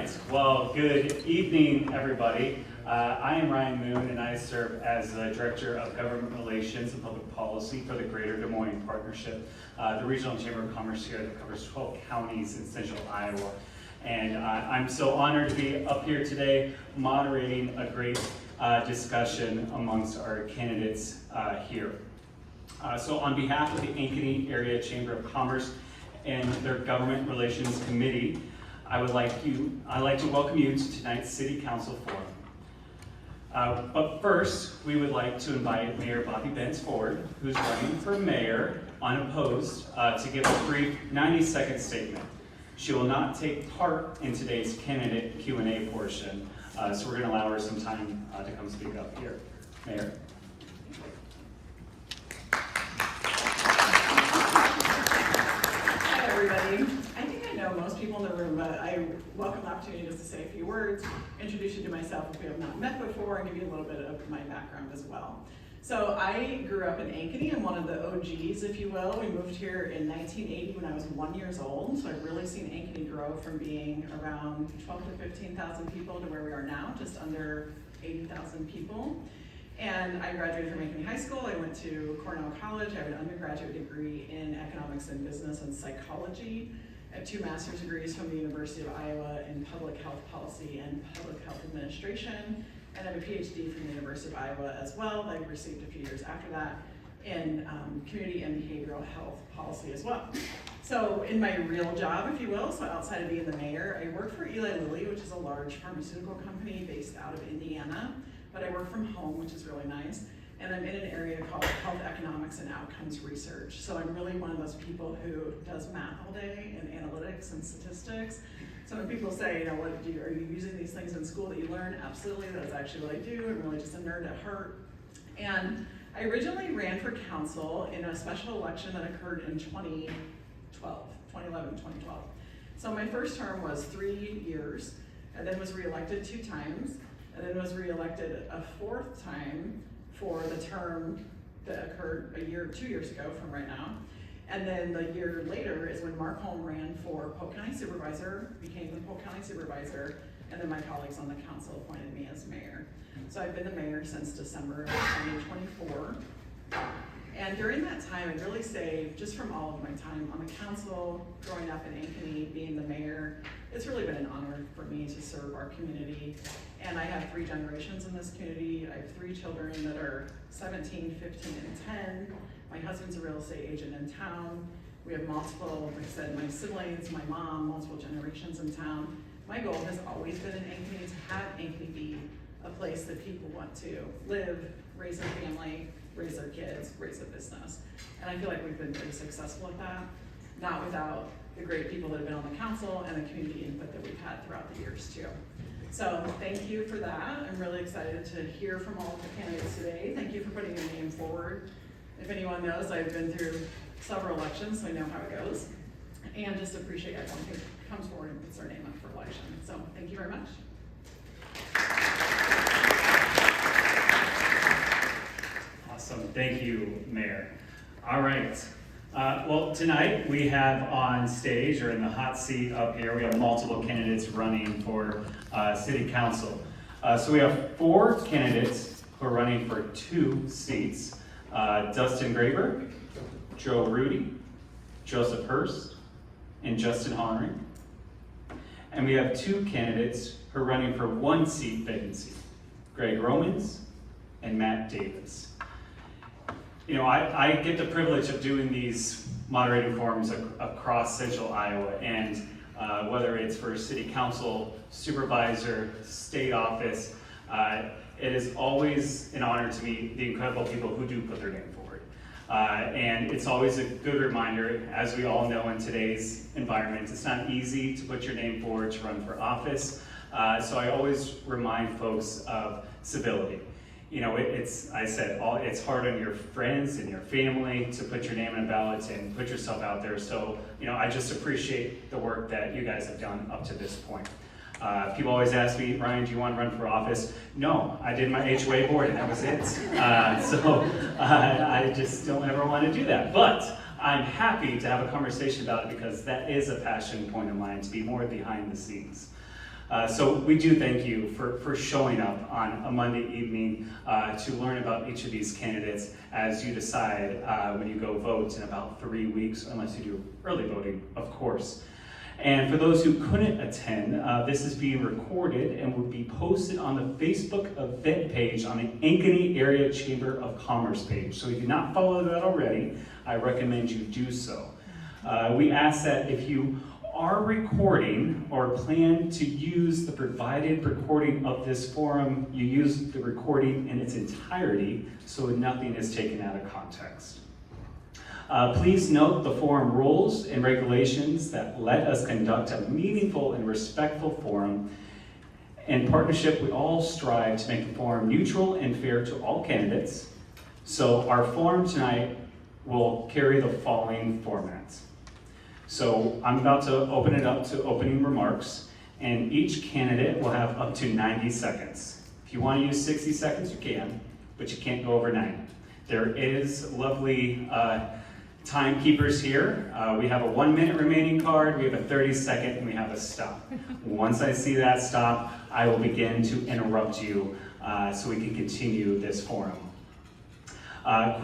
right, well, good evening, everybody. I am Ryan Moon, and I serve as the Director of Government Relations and Public Policy for the Greater Des Moines Partnership, the Regional Chamber of Commerce here that covers 12 counties in central Iowa. And I'm so honored to be up here today moderating a great discussion amongst our candidates here. So on behalf of the Ankeny Area Chamber of Commerce and their Government Relations Committee, I'd like to welcome you to tonight's City Council Forum. But first, we would like to invite Mayor Bobby Benz forward, who's running for mayor unopposed, to give a brief 90-second statement. She will not take part in today's candidate Q&A portion, so we're going to allow her some time to come speak up here. Mayor. Hi, everybody. I think I know most people in the room, but I welcome the opportunity just to say a few words, introduce you to myself if we have not met before, and give you a little bit of my background as well. So I grew up in Ankeny. I'm one of the OGs, if you will. We moved here in 1980 when I was 1 year old. So I've really seen Ankeny grow from being around 12,000 to 15,000 people to where we are now, just under 80,000 people. And I graduated from Ankeny High School. I went to Cornell College. I have an undergraduate degree in economics and business and psychology. I have 2 master's degrees from the University of Iowa in public health policy and public health administration. And I have a PhD from the University of Iowa as well that I received a few years after that in community and behavioral health policy as well. So in my real job, if you will, so outside of being the mayor, I work for Eli Lilly, which is a large pharmaceutical company based out of Indiana. But I work from home, which is really nice. And I'm in an area called health economics and outcomes research. So I'm really one of those people who does math all day and analytics and statistics. So when people say, what are you using these things in school that you learn? Absolutely, that's actually what I do. I'm really just a nerd at heart. And I originally ran for council in a special election that occurred in 2011, 2012. So my first term was 3 years, and then was reelected 2 times, and then was reelected a 4th time for the term that occurred 2 years ago from right now. And then the year later is when Mark Holm ran for Polk County Supervisor, became the Polk County Supervisor, and then my colleagues on the council appointed me as mayor. So I've been the mayor since December of 2024. And during that time, I'd really say, just from all of my time on the council, growing up in Ankeny, being the mayor, it's really been an honor for me to serve our community. And I have 3 generations in this community. I have 3 children that are 17, 15, and 10. My husband's a real estate agent in town. We have multiple, like I said, my siblings, my mom, multiple generations in town. My goal has always been in Ankeny to have Ankeny be a place that people want to live, raise a family, raise their kids, raise a business. And I feel like we've been pretty successful at that, not without the great people that have been on the council and the community input that we've had throughout the years too. So thank you for that. I'm really excited to hear from all of the candidates today. Thank you for putting your name forward. If anyone knows, I've been through several elections, so I know how it goes. And just appreciate everyone who comes forward and puts their name up for election. So thank you very much. Awesome, thank you, Mayor. All right, well, tonight we have on stage, or in the hot seat up here, we have multiple candidates running for City Council. So we have 4 candidates who are running for 2 seats. Dustin Graber, Joe Rudy, Joseph Hurst, and Justin Honry. And we have 2 candidates who are running for 1 seat vacancy, Greg Romans and Matt Davis. I get the privilege of doing these moderating forums across central Iowa, and whether it's for city council, supervisor, state office, it is always an honor to meet the incredible people who do put their name forward. And it's always a good reminder, as we all know in today's environment, it's not easy to put your name forward to run for office. So I always remind folks of civility. It's hard on your friends and your family to put your name in a ballot and put yourself out there. So, I just appreciate the work that you guys have done up to this point. People always ask me, Ryan, do you want to run for office? No, I did my HOA board and that was it. I just don't ever want to do that. But I'm happy to have a conversation about it because that is a passion point of mine, to be more behind the scenes. So we do thank you for showing up on a Monday evening to learn about each of these candidates as you decide when you go vote in about 3 weeks, unless you do early voting, of course. And for those who couldn't attend, this is being recorded and will be posted on the Facebook event page on the Ankeny Area Chamber of Commerce page. So if you do not follow that already, I recommend you do so. We ask that if you are recording or plan to use the provided recording of this forum, you use the recording in its entirety so nothing is taken out of context. Please note the forum rules and regulations that let us conduct a meaningful and respectful forum. In partnership, we all strive to make the forum neutral and fair to all candidates. So our forum tonight will carry the following formats. So I'm about to open it up to opening remarks, and each candidate will have up to 90 seconds. If you want to use 60 seconds, you can, but you can't go over 90. There is lovely timekeepers here. We have a 1 minute remaining card, we have a 30-second, and we have a stop. Once I see that stop, I will begin to interrupt you so we can continue this forum.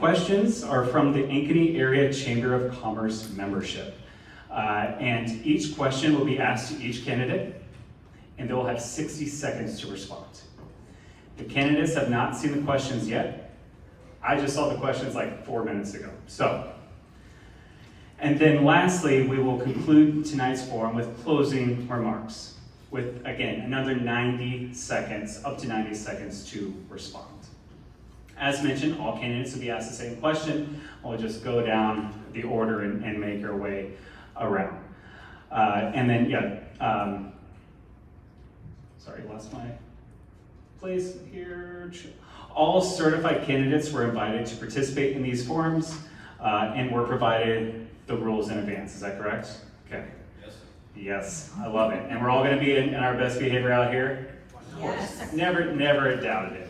Questions are from the Ankeny Area Chamber of Commerce membership. And each question will be asked to each candidate, and they will have 60 seconds to respond. The candidates have not seen the questions yet. I just saw the questions like 4 minutes ago. And then lastly, we will conclude tonight's forum with closing remarks with, again, another 90 seconds, up to 90 seconds to respond. As mentioned, all candidates will be asked the same question. We'll just go down the order and make our way around. Sorry, lost my place here. All certified candidates were invited to participate in these forums and were provided the rules in advance. Is that correct? Okay. Yes. Yes, I love it. And we're all going to be in our best behavior out here? Of course. Yes. Never doubted it.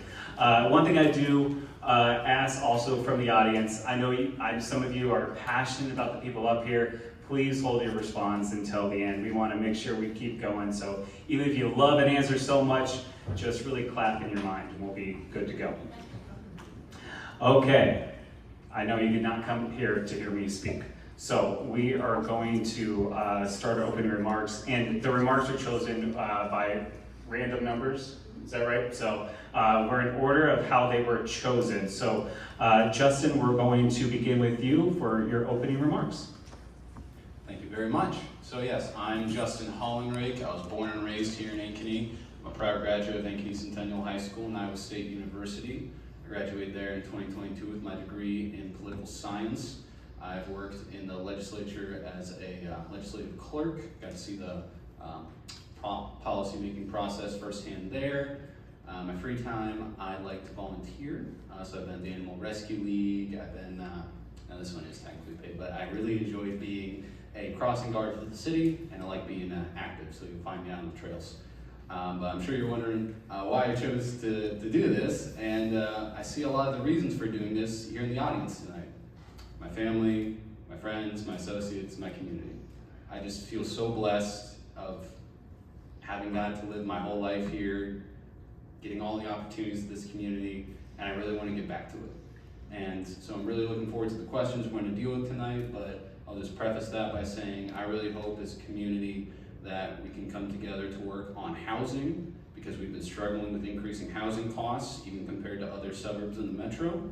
One thing I do ask also from the audience, I know some of you are passionate about the people up here. Please hold your response until the end. We want to make sure we keep going. So even if you love an answer so much, just really clap in your mind and we'll be good to go. Okay, I know you did not come here to hear me speak. So we are going to start our opening remarks, and the remarks are chosen by random numbers. Is that right? So we're in order of how they were chosen. So Justin, we're going to begin with you for your opening remarks. Thank you very much. So yes, I'm Justin Hollingrake. I was born and raised here in Ankeny. I'm a proud graduate of Ankeny Centennial High School and Iowa State University. I graduated there in 2022 with my degree in political science. I've worked in the legislature as a legislative clerk. Got to see the policy making process firsthand there. My free time, I like to volunteer. So I've been at the Animal Rescue League. I've been, now this one is technically paid, but I really enjoy being a crossing guard for the city, and I like being active, so you'll find me out on the trails. But I'm sure you're wondering why I chose to do this, and I see a lot of the reasons for doing this here in the audience tonight. My family, my friends, my associates, my community. I just feel so blessed of having got to live my whole life here, getting all the opportunities of this community, and I really want to get back to it. And so I'm really looking forward to the questions we're going to deal with tonight, but I'll just preface that by saying I really hope as a community that we can come together to work on housing, because we've been struggling with increasing housing costs, even compared to other suburbs in the metro.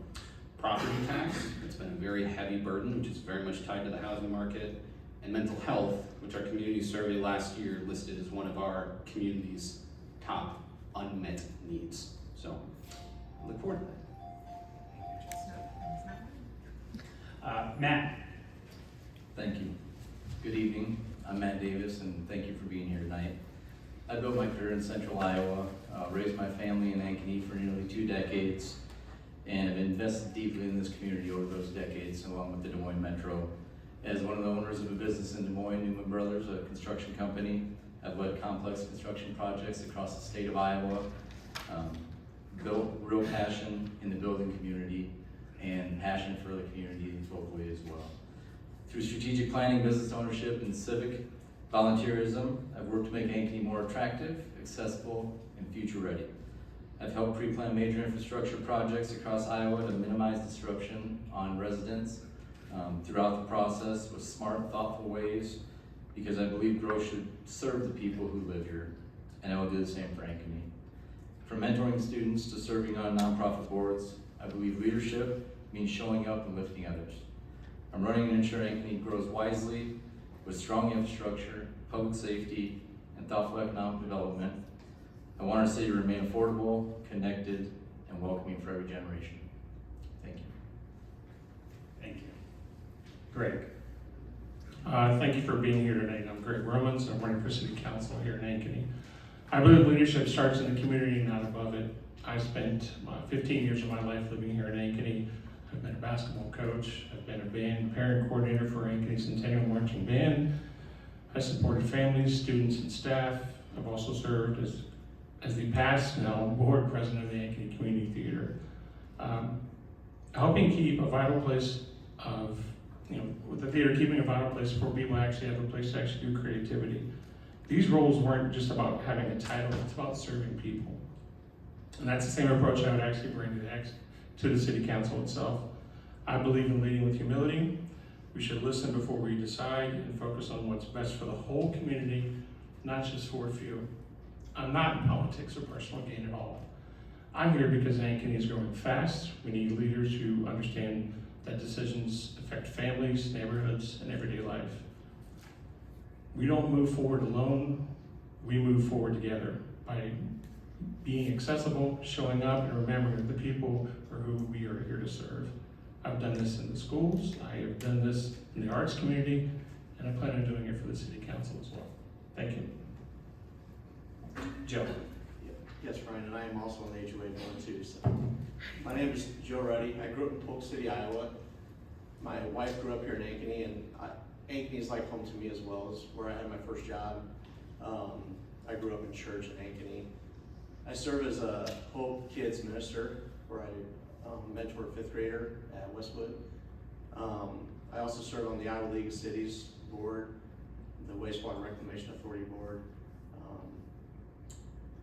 Property tax, it's been a very heavy burden, which is very much tied to the housing market. And mental health, which our community survey last year listed as one of our community's top unmet needs. So I look forward to that. Matt. Thank you. Good evening. I'm Matt Davis, and thank you for being here tonight. I built my career in Central Iowa, raised my family in Ankeny for nearly 2 decades, and have invested deeply in this community over those decades, along with the Des Moines Metro. As one of the owners of a business in Des Moines, Newman Brothers, a construction company, I've led complex construction projects across the state of Iowa, built real passion in the building community, and passion for the community in both ways as well. Through strategic planning, business ownership, and civic Volunteerism, I've worked to make Ankeny more attractive, accessible, and future-ready. I've helped pre-plan major infrastructure projects across Iowa to minimize disruption on residents throughout the process with smart, thoughtful ways, because I believe growth should serve the people who live here, and I will do the same for Ankeny. From mentoring students to serving on nonprofit boards, I believe leadership means showing up and lifting others. I'm running to ensure Ankeny grows wisely with strong infrastructure, public safety, and thoughtful economic development. I want our city to remain affordable, connected, and welcoming for every generation. Thank you. Thank you. Greg. Thank you for being here tonight. I'm Greg Romans. I'm running for City Council here in Ankeny. I believe leadership starts in the community, not above it. I spent 15 years of my life living here in Ankeny. I've been a basketball coach. I've been a band parent coordinator for Ankeny Centennial Marching Band. I supported families, students, and staff. I've also served as the past, now board president of the Ankeny Community Theater. Helping keep a vital place of, with the theater keeping a vital place for people who actually have a place to actually do creativity. These roles weren't just about having a title, it's about serving people. And that's the same approach I would actually bring to the City Council itself. I believe in leading with humility. We should listen before we decide and focus on what's best for the whole community, not just for a few. I'm not in politics or personal gain at all. I'm here because Ankeny is growing fast. We need leaders who understand that decisions affect families, neighborhoods, and everyday life. We don't move forward alone, we move forward together by being accessible, showing up, and remembering that the people are who we are here to serve. I've done this in the schools, I have done this in the arts community, and I plan on doing it for the City Council as well. Thank you. Joe. Yes, Brian, and I am also an HOA board too. So, my name is Joe Ruddy. I grew up in Polk City, Iowa. My wife grew up here in Ankeny, and Ankeny is like home to me as well. As where I had my first job. I grew up in church in Ankeny. I serve as a Hope Kids minister, where I mentor a 5th grader at Westwood. I also serve on the Iowa League of Cities board, the Wastewater Reclamation Authority board.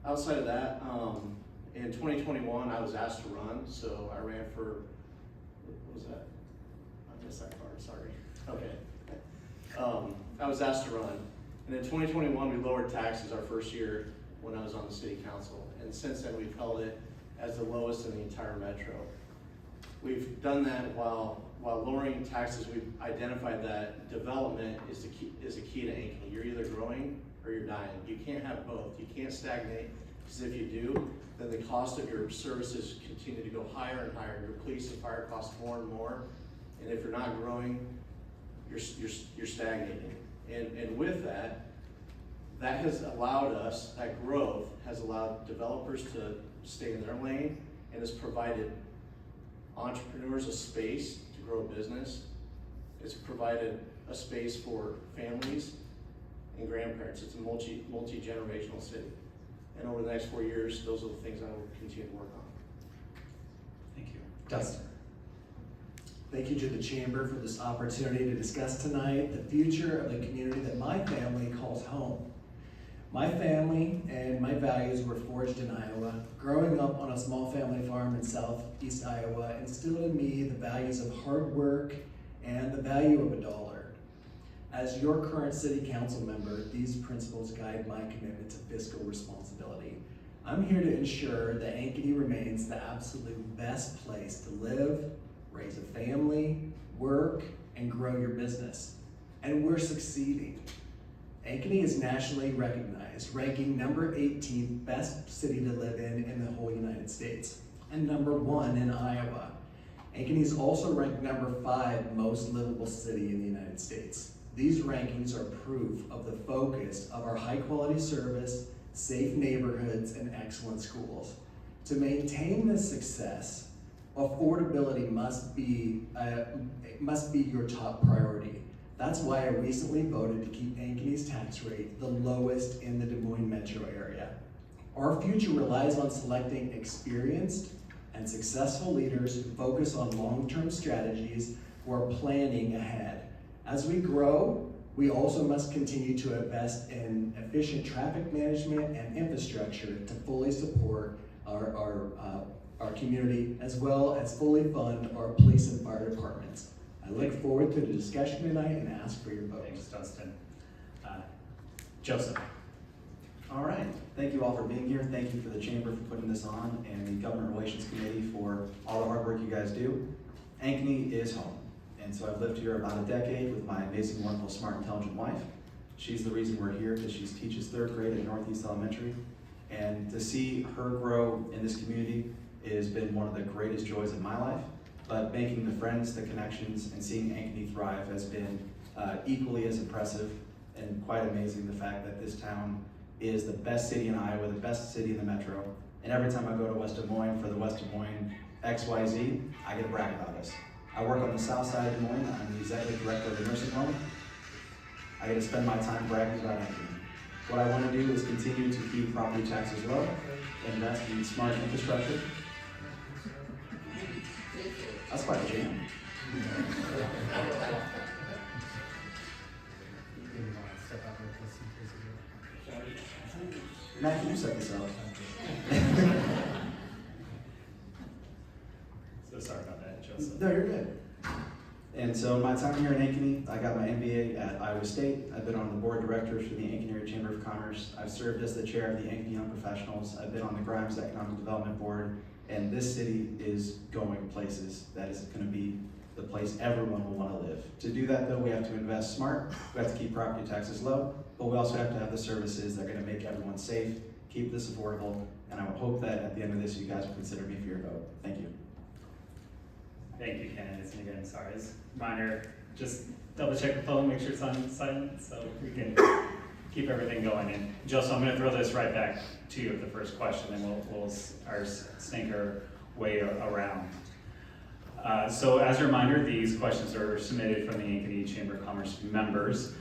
Outside of that, in 2021, I was asked to run, so I ran for, what was that? I missed that part, sorry. Okay. I was asked to run, and in 2021, we lowered taxes our first year when I was on the City Council, and since then, we've held it as the lowest in the entire metro. We've done that while lowering taxes. We've identified that development is a key to Ankeny. You're either growing or you're dying. You can't have both. You can't stagnate, because if you do, then the cost of your services continue to go higher and higher. Your police and fire cost more and more, and if you're not growing, you're stagnating. And with that has allowed us, that growth has allowed developers to stay in their lane, and has provided entrepreneurs a space to grow a business. It's provided a space for families and grandparents. It's a multi-generational city. And over the next 4 years, those are the things I will continue to work on. Thank you. Dustin. Thank you to the Chamber for this opportunity to discuss tonight the future of the community that my family calls home. My family and my values were forged in Iowa. Growing up on a small family farm in southeast Iowa instilled in me the values of hard work and the value of a dollar. As your current City Council member, these principles guide my commitment to fiscal responsibility. I'm here to ensure that Ankeny remains the absolute best place to live, raise a family, work, and grow your business. And we're succeeding. Ankeny is nationally recognized, ranking number 18 best city to live in the whole United States, and number 1 in Iowa. Ankeny is also ranked number 5 most livable city in the United States. These rankings are proof of the focus of our high quality service, safe neighborhoods, and excellent schools. To maintain this success, affordability must be your top priority. That's why I recently voted to keep Ankeny's tax rate the lowest in the Des Moines metro area. Our future relies on selecting experienced and successful leaders who focus on long-term strategies who are planning ahead. As we grow, We also must continue to invest in efficient traffic management and infrastructure to fully support our community, as well as fully fund our police and fire departments. I look forward to the discussion tonight and ask for your vote. Thanks, Dustin. Joseph. All right, thank you all for being here. Thank you for the Chamber for putting this on, and the Government Relations Committee for all the hard work you guys do. Ankeny is home, and so I've lived here about a decade with my amazing, wonderful, smart, intelligent wife. She's the reason we're here, because she teaches 3rd grade at Northeast Elementary, and to see her grow in this community has been one of the greatest joys of my life. But making the friends, the connections, and seeing Ankeny thrive has been equally as impressive and quite amazing. The fact that this town is the best city in Iowa, the best city in the metro. And every time I go to West Des Moines for the West Des Moines XYZ, I get to brag about us. I work on the south side of Des Moines. I'm the executive director of the nursing home. I get to spend my time bragging about Ankeny. What I want to do is continue to keep property taxes low, invest in smart infrastructure. That's quite a jam. Matt, can you set this up? So sorry about that, Joseph. No, you're good. And so my time here in Ankeny, I got my MBA at Iowa State. I've been on the board of directors for the Ankeny Area Chamber of Commerce. I've served as the chair of the Ankeny Young Professionals. I've been on the Grimes Economic Development Board, and this city is going places. That is going to be the place everyone will want to live. To do that, though, we have to invest smart. We have to keep property taxes low, but we also have to have the services that are going to make everyone safe, keep this affordable, and I would hope that at the end of this, you guys will consider me for your vote. Thank you. Thank you, Candace, and again, sorry, as a reminder, just double check the phone, make sure it's on silent, so we can keep everything going. And Joseph, I'm gonna throw this right back to you with the first question, and we'll snake our way around. So as a reminder, these questions are submitted from the Ankeny Chamber of Commerce members.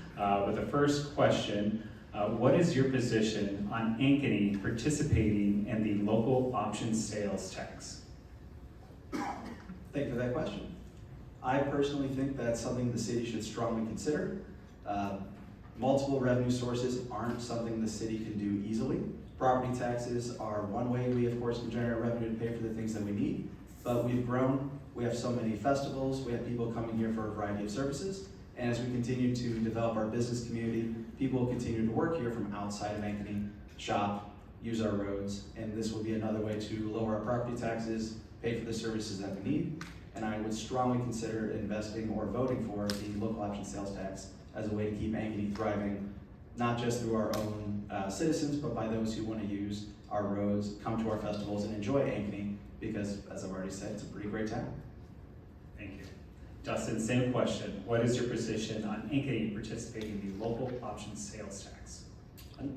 With the first question, what is your position on Ankeny participating in the local option sales tax? Thank you for that question. I personally think that's something the city should strongly consider. Multiple revenue sources aren't something the city can do easily. Property taxes are one way we, of course, can generate revenue to pay for the things that we need, but we've grown. We have so many festivals. We have people coming here for a variety of services. And as we continue to develop our business community, people will continue to work here from outside of Ankeny, shop, use our roads, and this will be another way to lower our property taxes, pay for the services that we need, and I would strongly consider investing or voting for the local option sales tax as a way to keep Ankeny thriving, not just through our own citizens, but by those who want to use our roads, come to our festivals, and enjoy Ankeny, because, as I've already said, it's a pretty great town. Thank you. Dustin, same question. What is your position on Ankeny participating in the local option sales tax?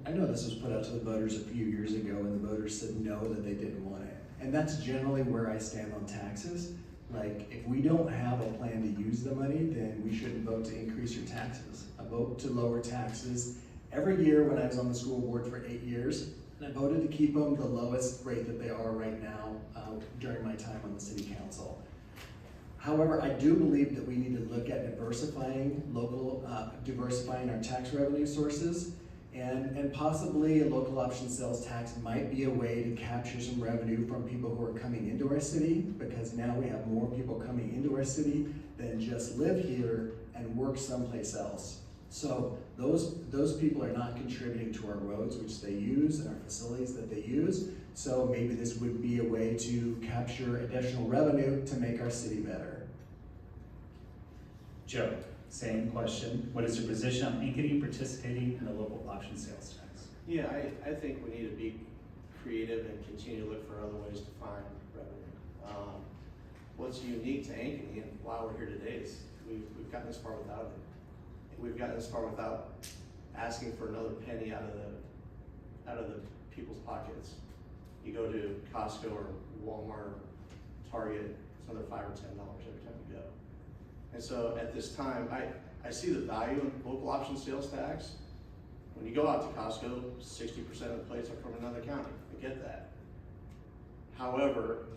I know this was put out to the voters a few years ago, and the voters said no, that they didn't want it. And that's generally where I stand on taxes. Like, if we don't have a plan to use the money, then we shouldn't vote to increase your taxes. I vote to lower taxes every year when I was on the school board for 8 years, and I voted to keep them the lowest rate that they are right now during my time on the city council. However, I do believe that we need to look at diversifying our tax revenue sources, and possibly a local option sales tax might be a way to capture some revenue from people who are coming into our city, because now we have more people coming into our city than just live here and work someplace else. So those people are not contributing to our roads, which they use, and our facilities that they use. So maybe this would be a way to capture additional revenue to make our city better. Joe, same question. What is your position on Ankeny participating in the local option sales tax? Yeah, I think we need to be creative and continue to look for other ways to find revenue. What's unique to Ankeny and why we're here today is we've gotten this far without it. We've gotten this far without asking for another penny out of the people's pockets. You go to Costco or Walmart, Target, it's another $5 or $10 every time you go. And so at this time, I see the value in local option sales tax. When you go out to Costco, 60% of the plates are from another county. I get that. However,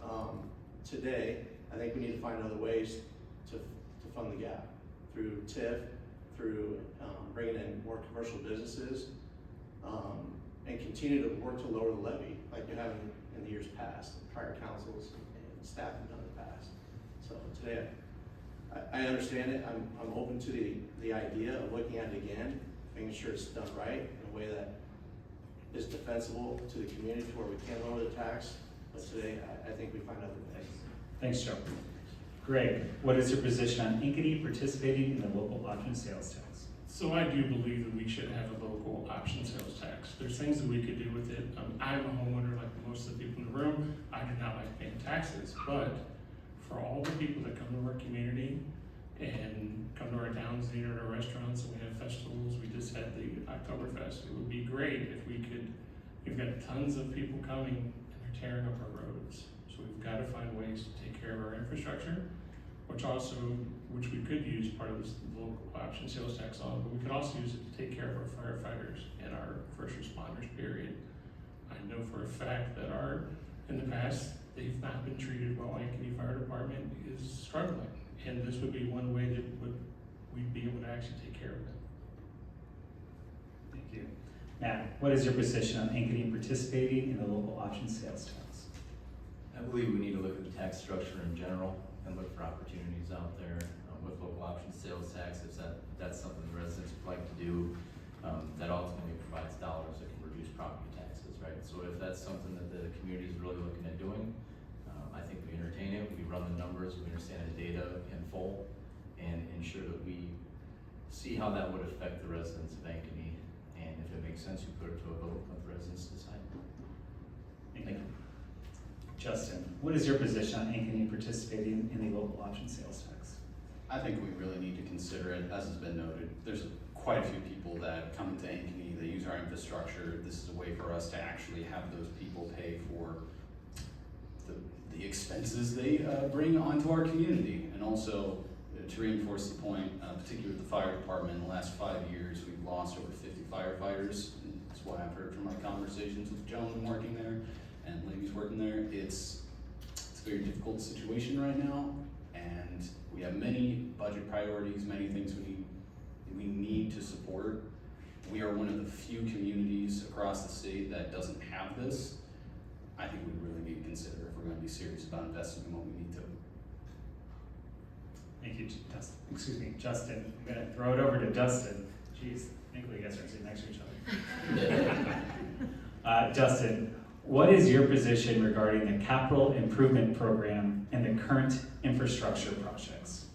today, I think we need to find other ways to fund the gap through TIF, through bringing in more commercial businesses, and continue to work to lower the levy like we have in the years past, prior councils and staff have done in the past. So today, I understand it. I'm open to the idea of looking at it again, making sure it's done right in a way that is defensible to the community to where we can lower the tax. But today, I think we find other ways. Thanks, Joe. Greg, what is your position on Ankeny participating in the local option sales tax? So I do believe that we should have a local option sales tax. There's things that we could do with it. I'm a homeowner like most of the people in the room. I do not like paying taxes, but for all the people that come to our community and come to our towns, eat at our restaurants, and we have festivals, we just had the Oktoberfest. It would be great if we could, we've got tons of people coming and they're tearing up our roads. So we've got to find ways to take care of our infrastructure, which we could use part of this local option sales tax on, but we could also use it to take care of our firefighters and our first responders, period. I know for a fact that in the past, they've not been treated well. Ankeny Fire Department is struggling, and this would be one way that we'd be able to actually take care of them. Thank you. Matt, what is your position on Ankeny participating in the local option sales tax? I believe we need to look at the tax structure in general and look for opportunities out there with local option sales tax. If that's something the residents would like to do, that ultimately provides dollars that can reduce property taxes, right? So if that's something that the community is really looking at doing, I think we entertain it, we run the numbers, we understand the data in full, and ensure that we see how that would affect the residents of Ankeny, and if it makes sense, we put it to a vote, let the residents decide. Thank you. Justin, what is your position on Ankeny participating in the local option sales tax? I think we really need to consider it, as has been noted. There's quite a few people that come into Ankeny, they use our infrastructure. This is a way for us to actually have those people pay for the expenses they bring onto our community. And also, to reinforce the point, particularly with the fire department, in the last 5 years, we've lost over 50 firefighters. And that's what I've heard from my conversations with gentlemen working there and ladies working there. It's a very difficult situation right now, and we have many budget priorities, many things we need to support. We are one of the few communities across the state that doesn't have this. I think we really need to consider if we're going to be serious about investing in what we need to. Thank you, Justin. I'm going to throw it over to Dustin. Jeez, thankfully you guys are sitting next to each other. Dustin, what is your position regarding the capital improvement program and the current infrastructure projects?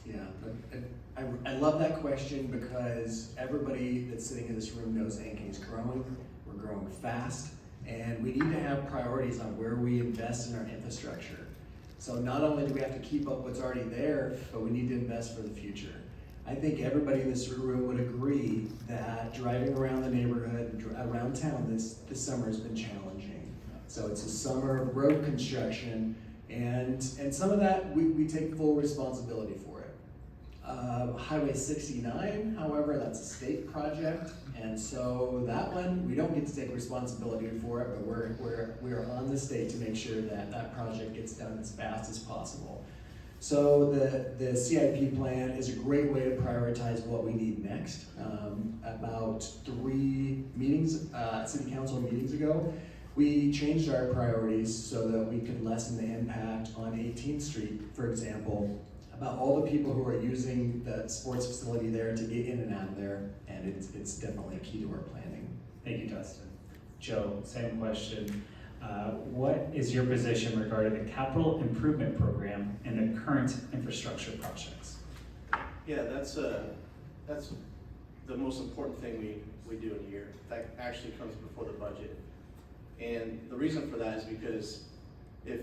Yeah, I love that question because everybody that's sitting in this room knows Ankeny's growing. We're growing fast, and we need to have priorities on where we invest in our infrastructure. So not only do we have to keep up what's already there, but we need to invest for the future. I think everybody in this room would agree that driving around the neighborhood, around town this summer has been challenging. So it's a summer of road construction, and some of that we take full responsibility for it. Highway 69, however, that's a state project, and so that one we don't get to take responsibility for it, but we're on the state to make sure that that project gets done as fast as possible. So the CIP plan is a great way to prioritize what we need next. About 3 meetings, city council meetings ago, we changed our priorities so that we could lessen the impact on 18th Street, for example, about all the people who are using the sports facility there to get in and out of there, and it's definitely key to our planning. Thank you, Dustin. Joe, same question. What is your position regarding the capital improvement program and the current infrastructure projects? Yeah, that's the most important thing we do in a year. That actually comes before the budget. And the reason for that is because if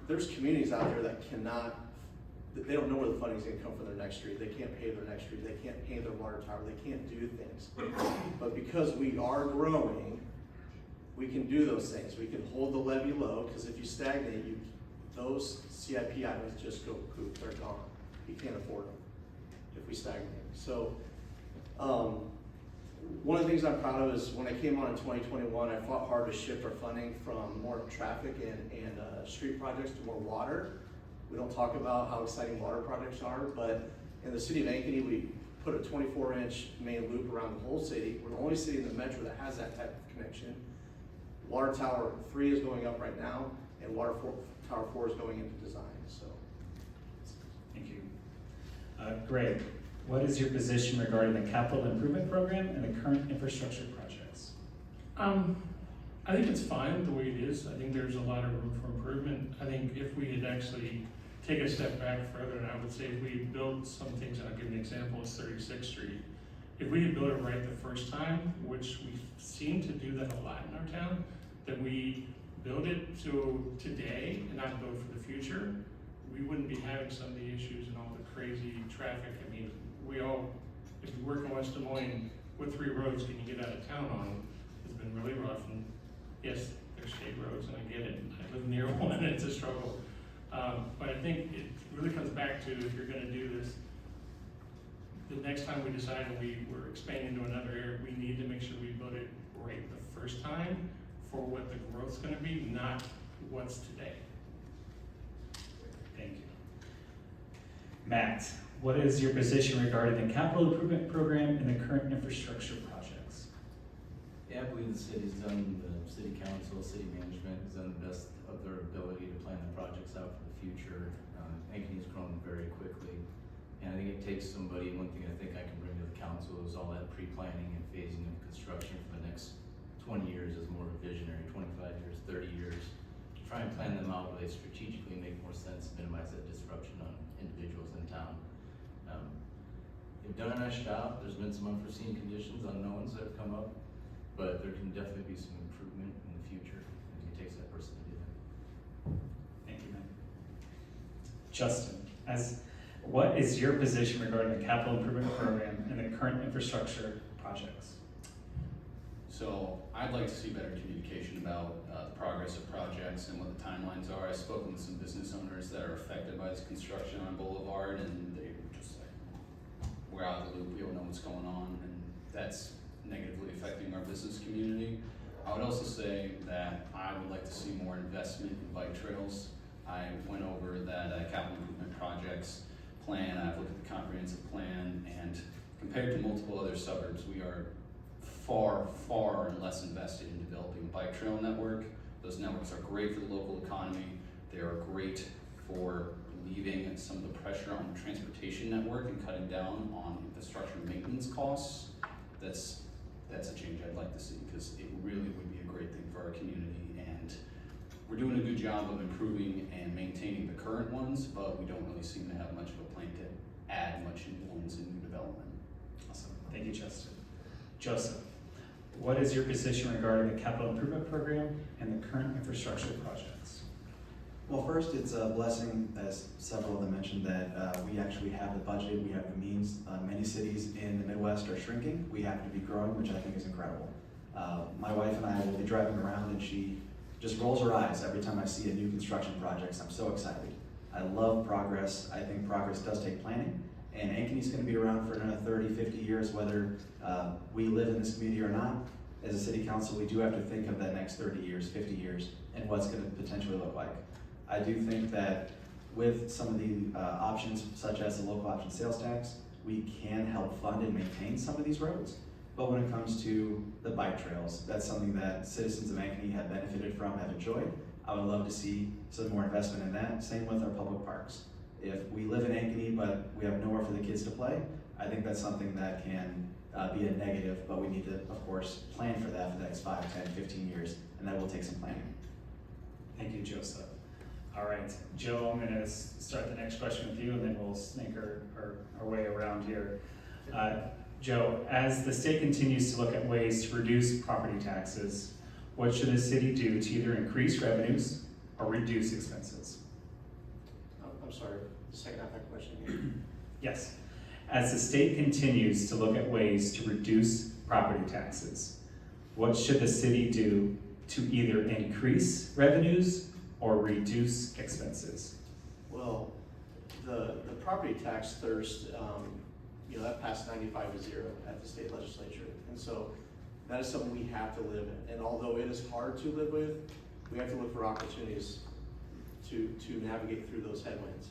there's communities out there that they don't know where the funding's gonna come from their next street. They can't pave their next street. They can't paint their water tower. They can't do things. But because we are growing, we can do those things. We can hold the levy low, because if you stagnate, those CIP items just go poof, they're gone. You can't afford them if we stagnate. So one of the things I'm proud of is when I came on in 2021, I fought hard to shift our funding from more traffic and street projects to more water. We don't talk about how exciting water projects are, but In the city of Ankeny, we put a 24-inch main loop around the whole city. We're the only city in the metro that has that type of connection. Water Tower 3 is going up right now, and Tower 4 is going into design, so. Thank you. Greg, what is your position regarding the capital improvement program and the current infrastructure projects? I think it's fine the way it is. I think there's a lot of room for improvement. I think if we had actually take a step back further, and I would say if we had built some things, and I'll give you an example, is 36th Street. If we had built it right the first time, which we seem to do that a lot in our town, that we build it to today and not build for the future, we wouldn't be having some of the issues and all the crazy traffic. I mean, we all, if you work in West Des Moines, what 3 roads can you get out of town on? It's been really rough, and yes, they're state roads, and I get it. I live near one, and it's a struggle. But I think it really comes back to, if you're gonna do this, the next time we decide we're expanding to another area, we need to make sure we build it right the first time for what the growth's gonna be, not what's today. Thank you. Matt, what is your position regarding the capital improvement program and the current infrastructure projects? Yeah, I believe the city's done, the city council, city management has done the best of their ability to plan the projects out for the future. Ankeny's grown very quickly, and I think it takes somebody, one thing I think I can bring to the council is all that pre-planning and phasing of construction for the next 20 years is more of a visionary, 25 years, 30 years. Try and plan them out where they strategically make more sense, minimize that disruption on individuals in town. They've done a nice job. There's been some unforeseen conditions, unknowns that have come up, but there can definitely be some improvement in the future. I think it takes that person to do that. Thank you, Matt. Justin, what is your position regarding the capital improvement program and the current infrastructure projects? So I'd like to see better communication about the progress of projects and what the timelines are. I've spoken with some business owners that are affected by this construction on Boulevard, and they were just like, we're out of the loop, we don't know what's going on, and that's negatively affecting our business community. I would also say that I would like to see more investment in bike trails. I went over that capital improvement projects plan, I've looked at the comprehensive plan, and compared to multiple other suburbs, we are far less invested in developing a bike trail network. Those networks are great for the local economy. They are great for relieving some of the pressure on the transportation network and cutting down on infrastructure maintenance costs. That's a change I'd like to see, because it really would be a great thing for our community, and we're doing a good job of improving and maintaining the current ones, but we don't really seem to have much of a plan to add much new ones in new development. Awesome. Thank you, Justin. Joseph, what is your position regarding the capital improvement program and the current infrastructure projects? Well, first, it's a blessing, as several of them mentioned, that we actually have the budget, we have the means. Many cities in the Midwest are shrinking. We happen to be growing, which I think is incredible. My wife and I will be driving around, and she just rolls her eyes every time I see a new construction project. I'm so excited. I love progress. I think progress does take planning, and Ankeny's going to be around for another 30, 50 years, whether we live in this community or not. As a city council, we do have to think of that next 30 years, 50 years, and what's going to potentially look like. I do think that with some of the options, such as the local option sales tax, we can help fund and maintain some of these roads. But when it comes to the bike trails, that's something that citizens of Ankeny have benefited from, have enjoyed. I would love to see some more investment in that. Same with our public parks. If we live in Ankeny, but we have nowhere for the kids to play, I think that's something that can be a negative, but we need to, of course, plan for that for the next 5, 10, 15 years, and that will take some planning. Thank you, Joseph. All right, Joe, I'm gonna start the next question with you, and then we'll snake our way around here. Joe, as the state continues to look at ways to reduce property taxes, what should the city do to either increase revenues or reduce expenses? I'm sorry, the second half of that question again. Yes. As the state continues to look at ways to reduce property taxes, what should the city do to either increase revenues or reduce expenses? Well, the property tax thirst, that passed 95-0 at the state legislature. And so that is something we have to live in. And although it is hard to live with, we have to look for opportunities to navigate through those headwinds.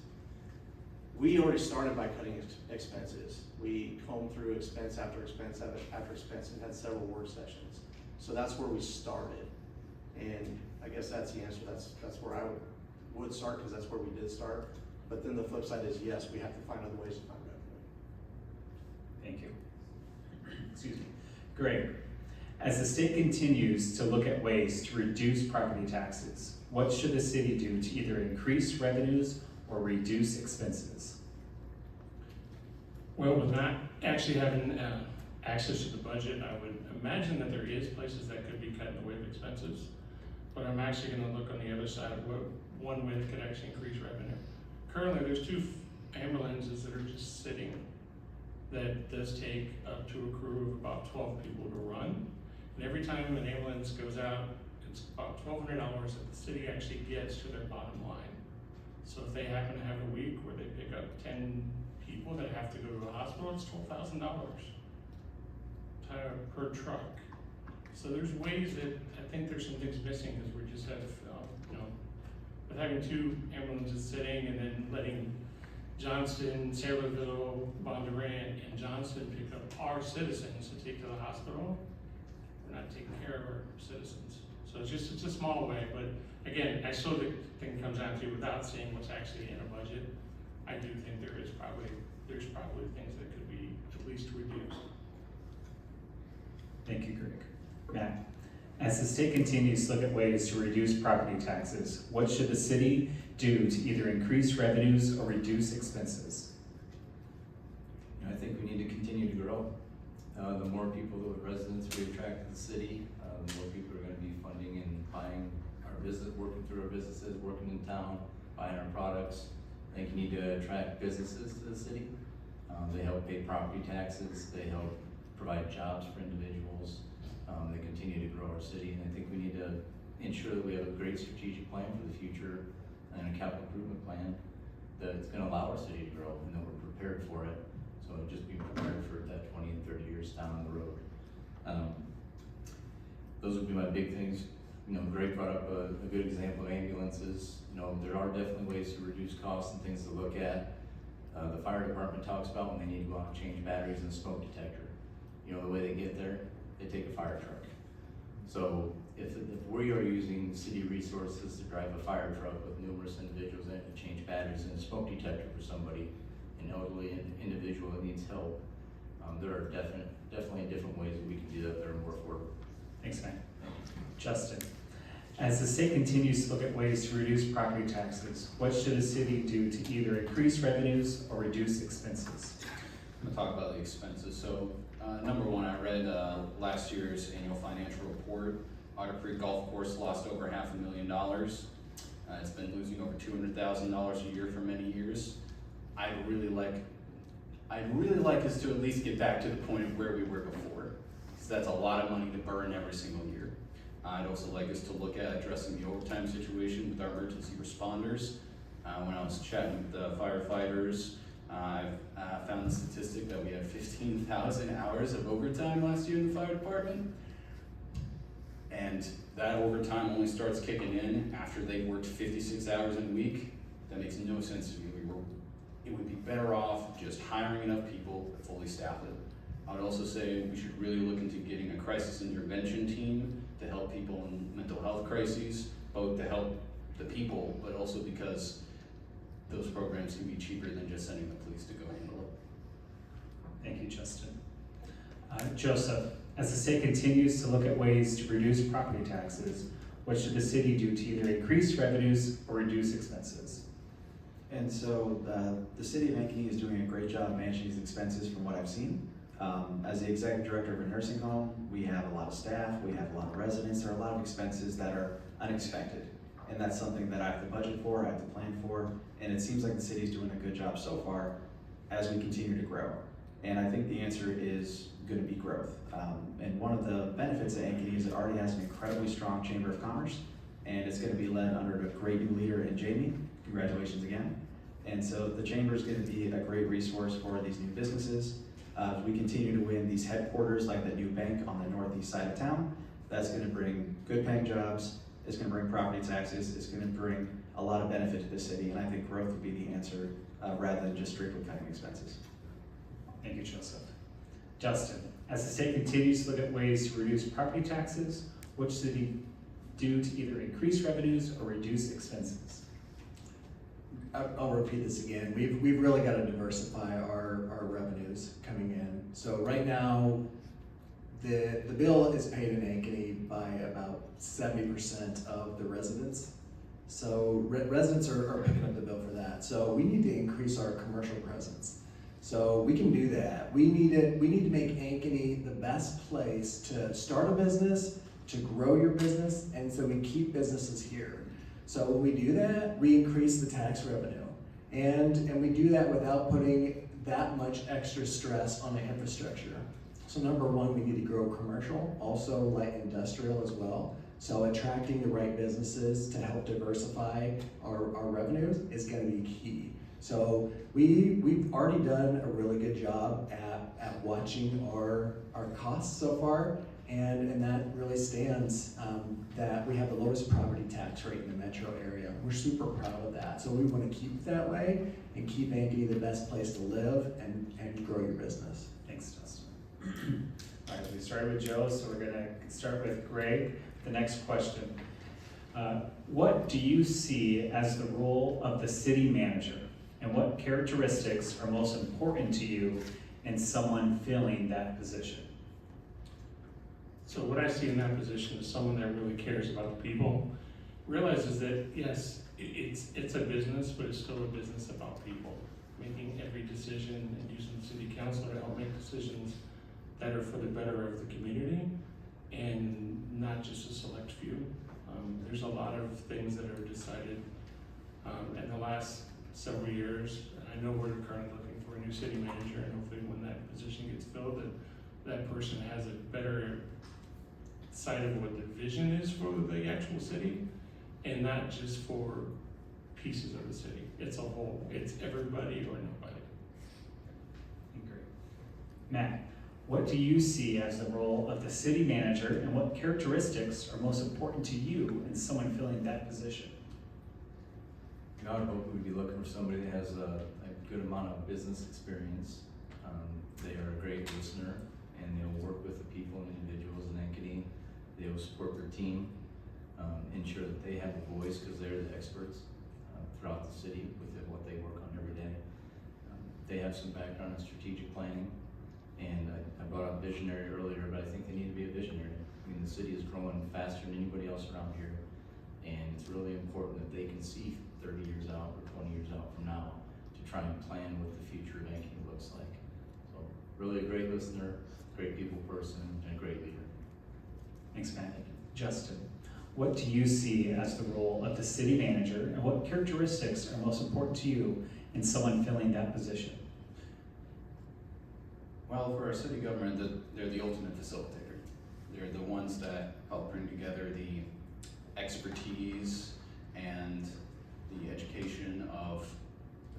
we already started by cutting expenses. We combed through expense after expense after expense and had several work sessions. So that's where we started. And I guess that's the answer. That's where I would start, because that's where we did start. But then the flip side is, yes, we have to find other ways to find revenue. Thank you. Excuse me. Greg, as the state continues to look at ways to reduce property taxes, what should the city do to either increase revenues or reduce expenses? Well, with not actually having access to the budget, I would imagine that there is places that could be cut in the way of expenses. But I'm actually gonna look on the other side of what one way that could actually increase revenue. Currently, there's 2 ambulances that are just sitting that does take up to a crew of about 12 people to run. And every time an ambulance goes out, it's about $1,200 that the city actually gets to their bottom line. So if they happen to have a week where they pick up 10 people that have to go to the hospital, it's $12,000 per truck. So there's ways that I think there's some things missing, because we just have, with having 2 ambulances sitting and then letting Johnston, Saylorville, Bondurant, and Johnston pick up our citizens to take to the hospital, we're not taking care of our citizens. So it's a small way, but again, I still think it comes down to, without seeing what's actually in a budget, I do think there's probably things that could be at least reduced. Thank you, Greg. Matt, as the state continues to look at ways to reduce property taxes, what should the city do to either increase revenues or reduce expenses? I think we need to continue to grow. The more people, the residents we attract to the city, the more people are gonna be funding and buying our business, working through our businesses, working in town, buying our products. I think you need to attract businesses to the city. They help pay property taxes, they help provide jobs for individuals. They continue to grow our city, and I think we need to ensure that we have a great strategic plan for the future and a capital improvement plan that's gonna allow our city to grow, and that we're prepared for it. So just be prepared for that 20 and 30 years down the road. Those would be my big things. Greg brought up a good example of ambulances. There are definitely ways to reduce costs and things to look at. The fire department talks about when they need to go out and change batteries in a smoke detector. The way they get there, they take a fire truck. So if we are using city resources to drive a fire truck with numerous individuals in it to change batteries in a smoke detector for somebody, an elderly individual that needs help, there are definitely different ways that we can do that that are more affordable. Thanks, Matt. Justin, as the state continues to look at ways to reduce property taxes, what should the city do to either increase revenues or reduce expenses? I'm gonna talk about the expenses. So, number one, I read last year's annual financial report. Otter Creek Golf Course lost over $500,000. It's been losing over $200,000 a year for many years. I'd really like us to at least get back to the point of where we were before, because that's a lot of money to burn every single year. I'd also like us to look at addressing the overtime situation with our emergency responders. When I was chatting with the firefighters, I found the statistic that we had 15,000 hours of overtime last year in the fire department. And that overtime only starts kicking in after they've worked 56 hours in a week. That makes no sense to me. It would be better off just hiring enough people to fully staff it. I would also say we should really look into getting a crisis intervention team to help people in mental health crises, both to help the people, but also because those programs can be cheaper than just sending the police to go handle it. Thank you, Justin. Joseph, as the state continues to look at ways to reduce property taxes, what should the city do to either increase revenues or reduce expenses? And so the city of Ankeny is doing a great job managing these expenses from what I've seen. As the executive director of a nursing home, we have a lot of staff, we have a lot of residents, there are a lot of expenses that are unexpected. And that's something that I have to budget for, I have to plan for, and it seems like the city's doing a good job so far as we continue to grow. And I think the answer is gonna be growth. And one of the benefits of Ankeny is it already has an incredibly strong Chamber of Commerce, and it's gonna be led under a great new leader in Jamie. Congratulations again. And so the Chamber is gonna be a great resource for these new businesses. We continue to win these headquarters like the new bank on the northeast side of town. That's gonna bring good paying jobs, it's gonna bring property taxes, it's gonna bring a lot of benefit to the city, and I think growth would be the answer rather than just strictly cutting expenses. Thank you, Joseph. Justin, as the state continues to look at ways to reduce property taxes, what should it do to either increase revenues or reduce expenses? I'll repeat this again. We've really got to diversify our revenues coming in. So right now, the bill is paid in Ankeny by about 70% of the residents. So residents are picking up the bill for that. So we need to increase our commercial presence. So we can do that. We need to make Ankeny the best place to start a business, to grow your business, and so we keep businesses here. So when we do that, we increase the tax revenue. And we do that without putting that much extra stress on the infrastructure. So number one, we need to grow commercial, also light industrial as well. So attracting the right businesses to help diversify our revenues is gonna be key. So we've already done a really good job at watching our costs so far, and that really stands that we have the lowest property tax rate in the metro area. We're super proud of that. So we want to keep it that way and keep Ankeny the best place to live and grow your business. Thanks, Justin. All right, we started with Joe, so we're gonna start with Greg. The next question. What do you see as the role of the city manager, and what characteristics are most important to you in someone filling that position? So what I see in that position is someone that really cares about the people, realizes that yes, it's a business, but it's still a business about people. Making every decision and using the city council to help make decisions that are for the better of the community and not just a select few. There's a lot of things that are decided in the last several years. I know we're currently looking for a new city manager, and hopefully when that position gets filled, that person has a better sight of what the vision is for the actual city, and not just for pieces of the city. It's a whole. It's everybody or nobody. Great. Matt, what do you see as the role of the city manager, and what characteristics are most important to you in someone filling that position? I would hope we'd be looking for somebody that has a good amount of business experience. They are a great listener, and they'll work with the people and individuals in Ankeny. They will support their team, ensure that they have a voice because they're the experts throughout the city with what they work on every day. They have some background in strategic planning, and I brought up visionary earlier, but I think they need to be a visionary. I mean, the city is growing faster than anybody else around here, and it's really important that they can see 30 years out or 20 years out from now to try and plan what the future of Ankeny looks like. So really a great listener, great people person, and a great leader. Thanks, Matt. Justin, what do you see as the role of the city manager, and what characteristics are most important to you in someone filling that position? Well, for our city government, they're the ultimate facilitator. They're the ones that help bring together the expertise and the education of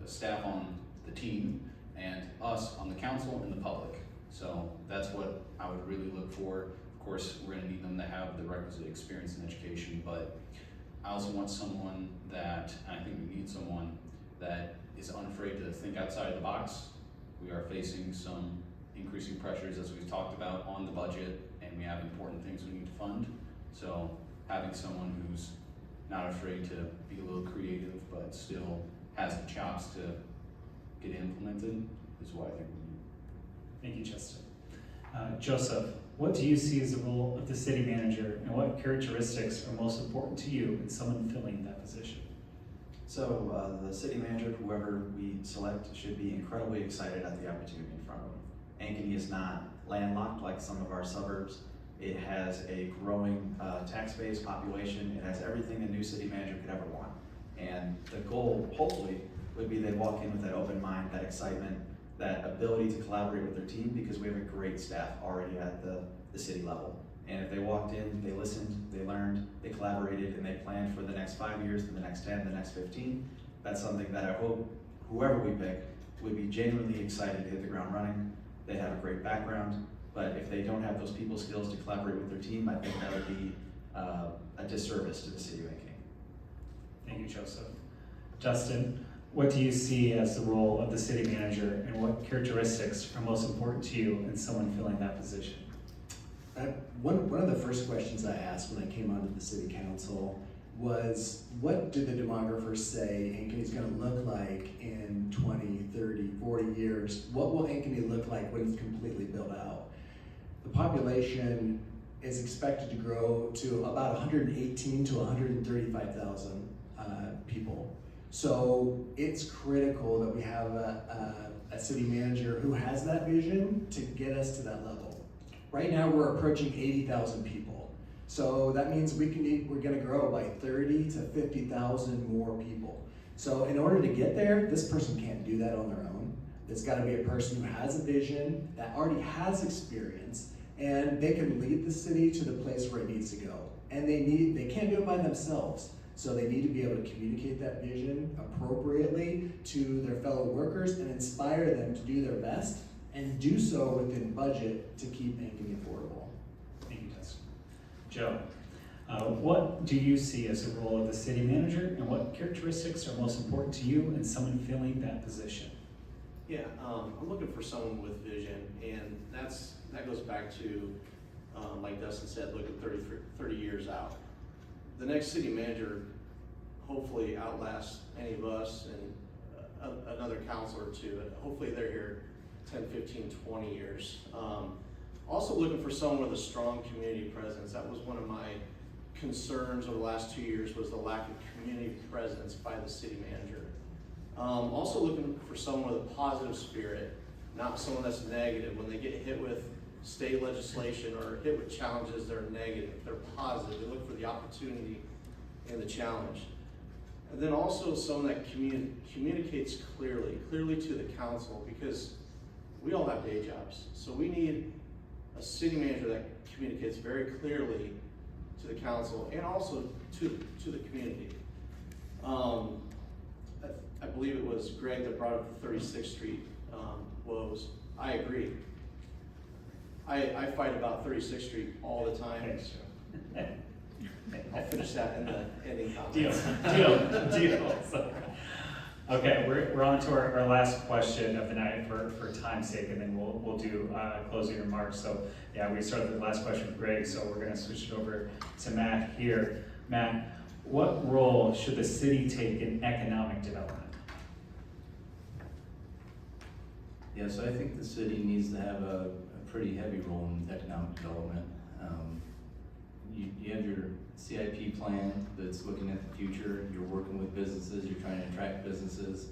the staff on the team and us on the council and the public. So that's what I would really look for. Of course, we're gonna need them to have the requisite experience and education, but I also want someone that, and I think we need someone that is unafraid to think outside the box. We are facing some increasing pressures, as we've talked about, on the budget, and we have important things we need to fund. So having someone who's not afraid to be a little creative, but still has the chops to get implemented is what I think we need. Thank you, Justin. Joseph, what do you see as the role of the city manager, and what characteristics are most important to you in someone filling that position? So the city manager, whoever we select, should be incredibly excited at the opportunity in front of them. Ankeny is not landlocked like some of our suburbs. It has a growing tax base, population. It has everything a new city manager could ever want. And the goal, hopefully, would be they walk in with that open mind, that excitement, that ability to collaborate with their team, because we have a great staff already at the city level. And if they walked in, they listened, they learned, they collaborated, and they planned for the next 5 years, the next 10, the next 15, that's something that I hope whoever we pick would be genuinely excited to hit the ground running. They have a great background, but if they don't have those people skills to collaborate with their team, I think that would be a disservice to the city of Ankeny. Thank you, Joseph. Justin, what do you see as the role of the city manager, and what characteristics are most important to you in someone filling that position? One of the first questions I asked when I came onto the city council was, what do the demographers say Ankeny's gonna look like in 20, 30, 40 years? What will Ankeny look like when it's completely built out? The population is expected to grow to about 118 to 135,000 people. So it's critical that we have a city manager who has that vision to get us to that level. Right now, we're approaching 80,000 people. So that means we're gonna grow by 30 to 50,000 more people. So in order to get there, this person can't do that on their own. It's gotta be a person who has a vision, that already has experience, and they can lead the city to the place where it needs to go. And they can't do it by themselves. So they need to be able to communicate that vision appropriately to their fellow workers and inspire them to do their best, and do so within budget to keep Ankeny affordable. Thank you, Dustin. Joe, what do you see as the role of the city manager, and what characteristics are most important to you in someone filling that position? Yeah, I'm looking for someone with vision, and that goes back to, like Dustin said, looking 30 years out. The next city manager hopefully outlasts any of us and another council or two. Hopefully they're here 10, 15, 20 years. Also looking for someone with a strong community presence. That was one of my concerns over the last 2 years, was the lack of community presence by the city manager. Also looking for someone with a positive spirit, not someone that's negative. When they get hit with state legislation or hit with challenges, they're negative. They're positive. They look for the opportunity and the challenge. And then also someone that communicates clearly to the council, because we all have day jobs. So we need a city manager that communicates very clearly to the council and also to the community. I believe it was Greg that brought up the 36th Street woes. I agree. I fight about 36th Street all the time. Thanks, Joe. I'll finish that in the ending Deal. comments. Okay, we're on to our last question of the night for time's sake, and then we'll do closing remarks. So yeah, we started the last question with Greg, so we're gonna switch it over to Matt here. Matt, what role should the city take in economic development? Yeah, so I think the city needs to have a pretty heavy role in economic development. You have your CIP plan that's looking at the future. You're working with businesses, you're trying to attract businesses,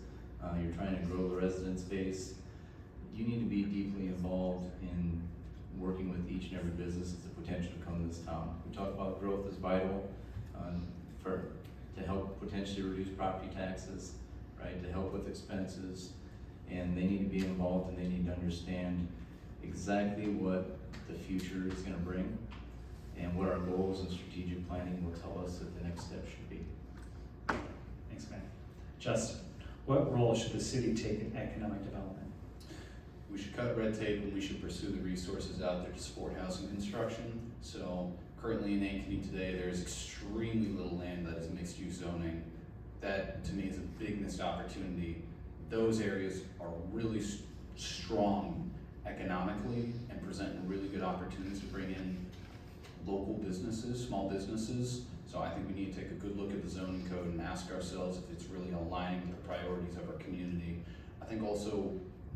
you're trying to grow the residence base. You need to be deeply involved in working with each and every business that's a potential to come to this town. We talk about growth is vital to help potentially reduce property taxes, right? To help with expenses, and they need to be involved and they need to understand exactly what the future is going to bring and what our goals and strategic planning will tell us that the next step should be. Thanks, Matt. Justin, what role should the city take in economic development? We should cut red tape and we should pursue the resources out there to support housing construction. So currently in Ankeny today, there's extremely little land that is mixed use zoning. That to me is a big missed opportunity. Those areas are really strong economically and present really good opportunities to bring in local businesses, small businesses. So I think we need to take a good look at the zoning code and ask ourselves if it's really aligning with the priorities of our community. I think also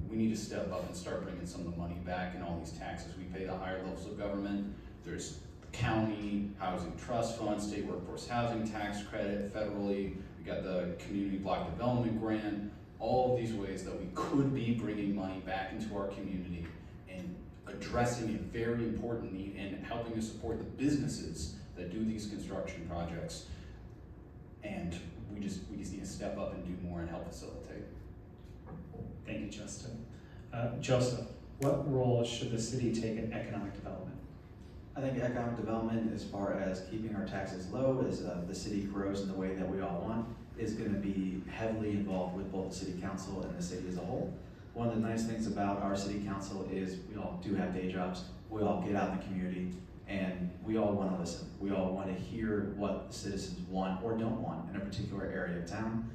we need to step up and start bringing some of the money back in all these taxes we pay the higher levels of government. There's county housing trust fund, state workforce housing tax credit, federally, we got the community block development grant, all of these ways that we could be bringing money back into our community and addressing a very important need and helping to support the businesses that do these construction projects. And we just need to step up and do more and help facilitate. Thank you, Justin. Joseph, what role should the city take in economic development? I think economic development, as far as keeping our taxes low, as the city grows in the way that we all want, is going to be heavily involved with both the city council and the city as a whole. One of the nice things about our city council is we all do have day jobs. We all get out in the community and we all want to listen. We all want to hear what the citizens want or don't want in a particular area of town.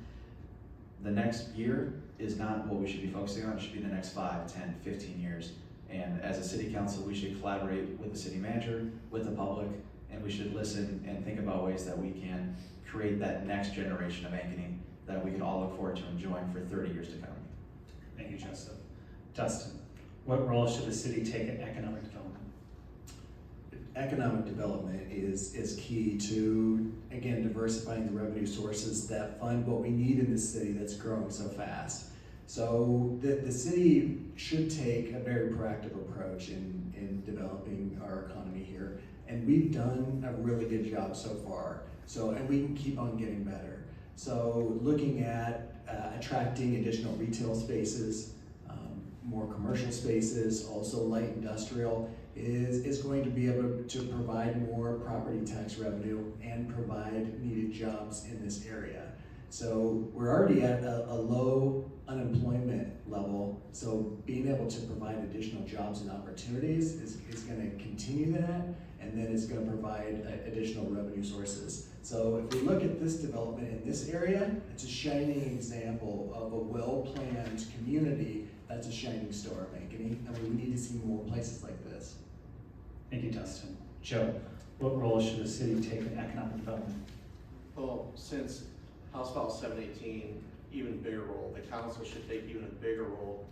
The next year is not what we should be focusing on. It should be the next 5, 10, 15 years. And as a city council, we should collaborate with the city manager, with the public, and we should listen and think about ways that we can create that next generation of Ankeny that we can all look forward to enjoying for 30 years to come. Thank you, Joseph. Dustin, what role should the city take in economic development? Economic development is key to, again, diversifying the revenue sources that fund what we need in this city that's growing so fast. So the city should take a very proactive approach in developing our economy here. And we've done a really good job so far. And we can keep on getting better. So looking at attracting additional retail spaces, more commercial spaces, also light industrial, is going to be able to provide more property tax revenue and provide needed jobs in this area. So we're already at a low unemployment level, so being able to provide additional jobs and opportunities is going to continue that, and then it's going to provide additional revenue sources. So if we look at this development in this area, it's a shining example of a well-planned community that's a shining star of Ankeny, and we need to see more places like this. Thank you, Dustin. Joe, what role should the city take in economic development? Well, since House File 718, even bigger role, the council should take even a bigger role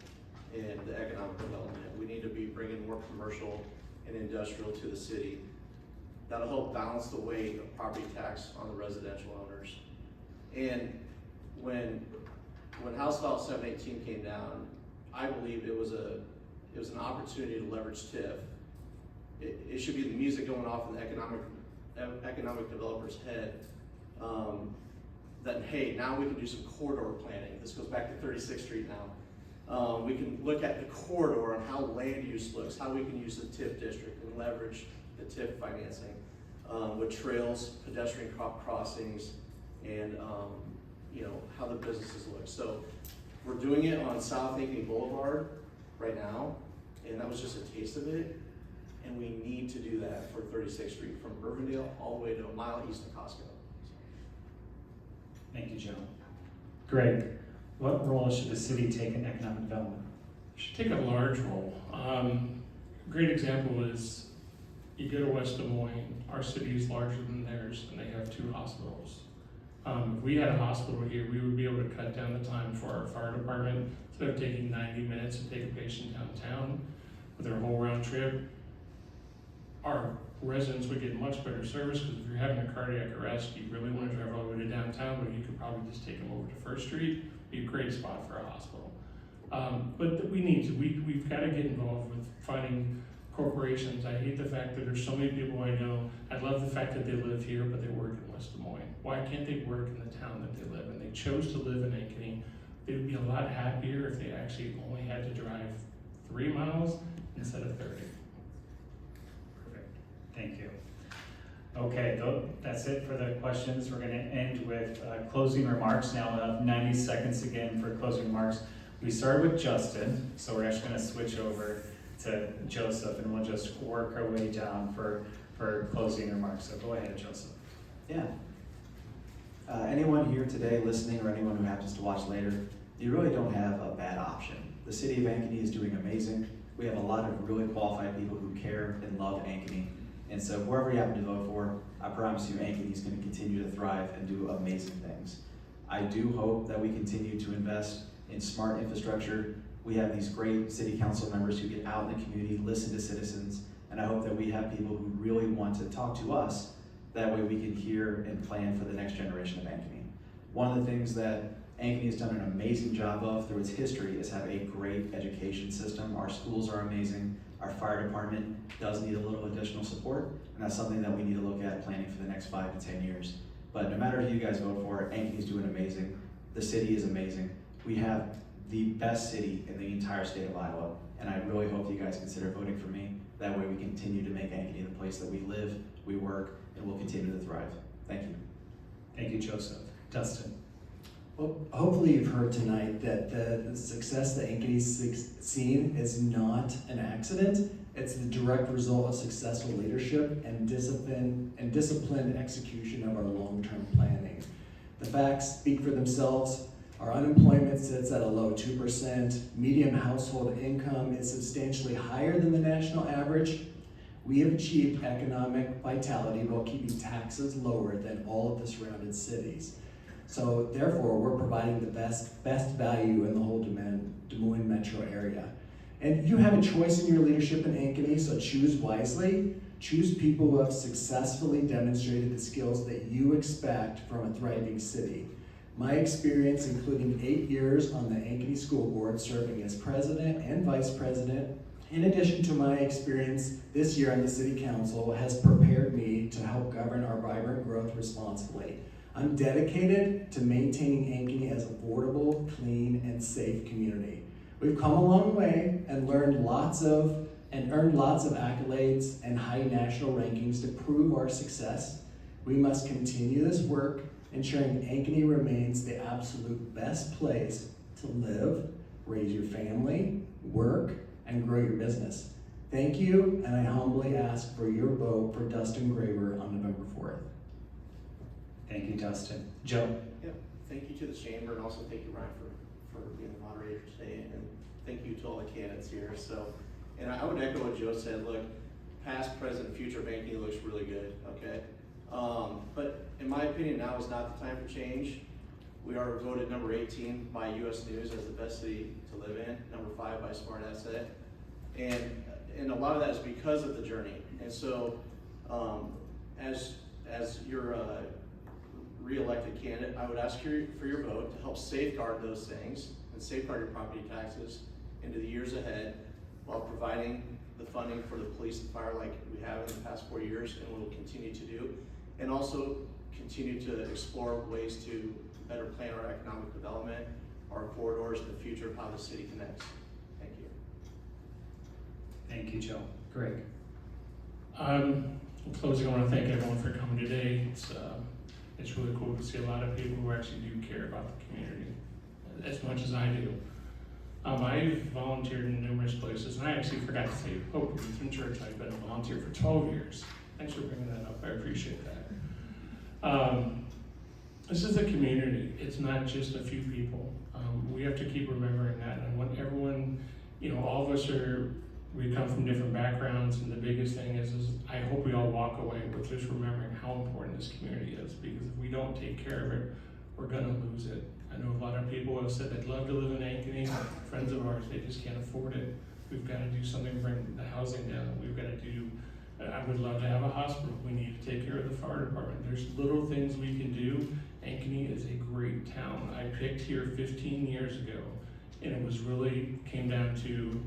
in the economic development. We need to be bringing more commercial and industrial to the city. That'll help balance the weight of property tax on the residential owners. And when House File 718 came down, I believe it was an opportunity to leverage TIF. It should be the music going off in the economic developer's head, that, hey, now we can do some corridor planning. This goes back to 36th Street now. We can look at the corridor and how land use looks, how we can use the TIF district and leverage the TIF financing with trails, pedestrian crossings, and how the businesses look. So we're doing it on South Ankeny Boulevard right now, and that was just a taste of it. And we need to do that for 36th Street from Irvindale all the way to a mile east of Costco. Thank you, Joe. Greg, what role should the city take in economic development? Should take a large role. Great example is you go to West Des Moines, our city is larger than theirs, and they have 2 hospitals. If we had a hospital here, we would be able to cut down the time for our fire department. Instead of taking 90 minutes to take a patient downtown with their whole round trip, our residents would get much better service, because if you're having a cardiac arrest, you really want to drive all the way to downtown, but you could probably just take them over to First Street, be a great spot for a hospital. But we need to, we've got to get involved with finding corporations. I hate the fact that there's so many people I know. I love the fact that they live here, but they work in West Des Moines. Why can't they work in the town that they live in? They chose to live in Ankeny. They would be a lot happier if they actually only had to drive 3 miles instead of 30. Thank you. Okay, that's it for the questions. We're going to end with closing remarks. Now we'll have 90 seconds again for closing remarks. We started with Justin, so we're actually going to switch over to Joseph, and we'll just work our way down for closing remarks. So go ahead, Joseph. Yeah. Anyone here today listening, or anyone who happens to watch later, you really don't have a bad option. The city of Ankeny is doing amazing. We have a lot of really qualified people who care and love Ankeny. And so whoever you happen to vote for, I promise you Ankeny is going to continue to thrive and do amazing things. I do hope that we continue to invest in smart infrastructure. We have these great city council members who get out in the community, listen to citizens, and I hope that we have people who really want to talk to us. That way we can hear and plan for the next generation of Ankeny. One of the things that Ankeny has done an amazing job of through its history is have a great education system. Our schools are amazing. Our fire department does need a little additional support, and that's something that we need to look at planning for the next 5 to 10 years. But no matter who you guys vote for, Ankeny's doing amazing. The city is amazing. We have the best city in the entire state of Iowa, and I really hope you guys consider voting for me. That way we continue to make Ankeny the place that we live, we work, and will continue to thrive. Thank you. Thank you, Joseph. Dustin. Well, hopefully you've heard tonight that the success that Ankeny's seen is not an accident. It's the direct result of successful leadership and disciplined execution of our long-term planning. The facts speak for themselves. Our unemployment sits at a low 2%. Median household income is substantially higher than the national average. We have achieved economic vitality while keeping taxes lower than all of the surrounding cities. So therefore, we're providing the best value in the whole Des Moines metro area. And you have a choice in your leadership in Ankeny, so choose wisely. Choose people who have successfully demonstrated the skills that you expect from a thriving city. My experience, including 8 years on the Ankeny School Board, serving as president and vice president, in addition to my experience this year on the city council, has prepared me to help govern our vibrant growth responsibly. I'm dedicated to maintaining Ankeny as affordable, clean, and safe community. We've come a long way and earned lots of accolades and high national rankings to prove our success. We must continue this work, ensuring Ankeny remains the absolute best place to live, raise your family, work, and grow your business. Thank you, and I humbly ask for your vote for Dustin Graber on November 4th. Thank you, Dustin. Joe? Yep, thank you to the chamber, and also thank you, Ryan, for being the moderator today, and thank you to all the candidates here. So, and I would echo what Joe said. Look, past, present, future of Ankeny looks really good, okay? But in my opinion, now is not the time for change. We are voted number 18 by US News as the best city to live in, number 5 by Smart Asset. And a lot of that is because of the journey. And so, as your re-elected candidate, I would ask for your vote to help safeguard those things and safeguard your property taxes into the years ahead, while providing the funding for the police and fire like we have in the past 4 years and will continue to do, and also continue to explore ways to better plan our economic development, our corridors, and the future of how the city connects. Thank you. Thank you, Joe. Greg? In closing, I want to thank everyone for coming today. It's really cool to see a lot of people who actually do care about the community as much as I do. I've volunteered in numerous places, and I actually forgot to say, Hope Lutheran Church, I've been a volunteer for 12 years. Thanks for bringing that up, I appreciate that. This is a community, it's not just a few people. We have to keep remembering that, and I want everyone, all of us we come from different backgrounds, and the biggest thing is I hope we all walk away with just remembering how important this community is, because if we don't take care of it, we're gonna lose it. I know a lot of people have said they'd love to live in Ankeny, friends of ours, they just can't afford it. We've got to do something to bring the housing down. We've got to do, I would love to have a hospital. We need to take care of the fire department. There's little things we can do. Ankeny is a great town. I picked here 15 years ago, and it was really came down to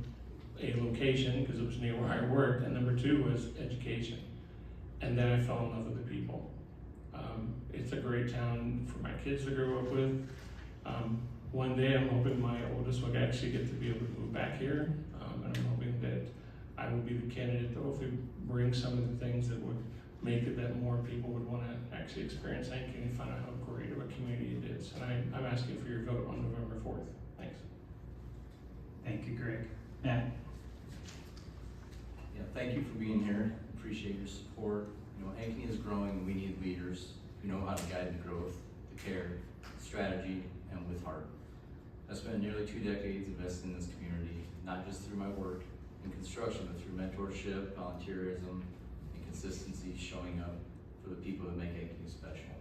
a location, because it was near where I worked, and number 2 was education. And then I fell in love with the people. It's a great town for my kids to grow up with. One day I'm hoping my oldest will actually get to be able to move back here, and I'm hoping that I will be the candidate to hopefully bring some of the things that would make it that more people would want to actually experience Ankeny and find out how great of a community it is. And I'm asking for your vote on November 4th. Thanks. Thank you, Greg. Matt? Yeah, thank you for being here. Appreciate your support. Ankeny is growing. We need leaders who know how to guide the growth, the care, strategy, and with heart. I spent nearly 2 decades investing in this community, not just through my work in construction, but through mentorship, volunteerism, and consistency, showing up for the people that make Ankeny special.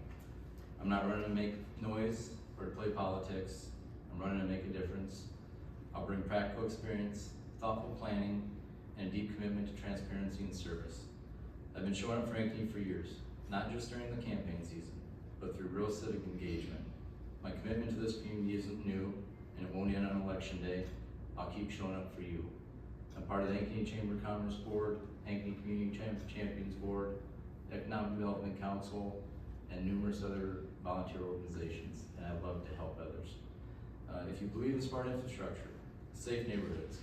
I'm not running to make noise or to play politics. I'm running to make a difference. I'll bring practical experience, thoughtful planning, and a deep commitment to transparency and service. I've been showing up for Ankeny for years, not just during the campaign season, but through real civic engagement. My commitment to this community isn't new, and it won't end on election day. I'll keep showing up for you. I'm part of the Ankeny Chamber of Commerce Board, Ankeny Community Champions Board, Economic Development Council, and numerous other volunteer organizations, and I love to help others. If you believe in smart infrastructure, safe neighborhoods,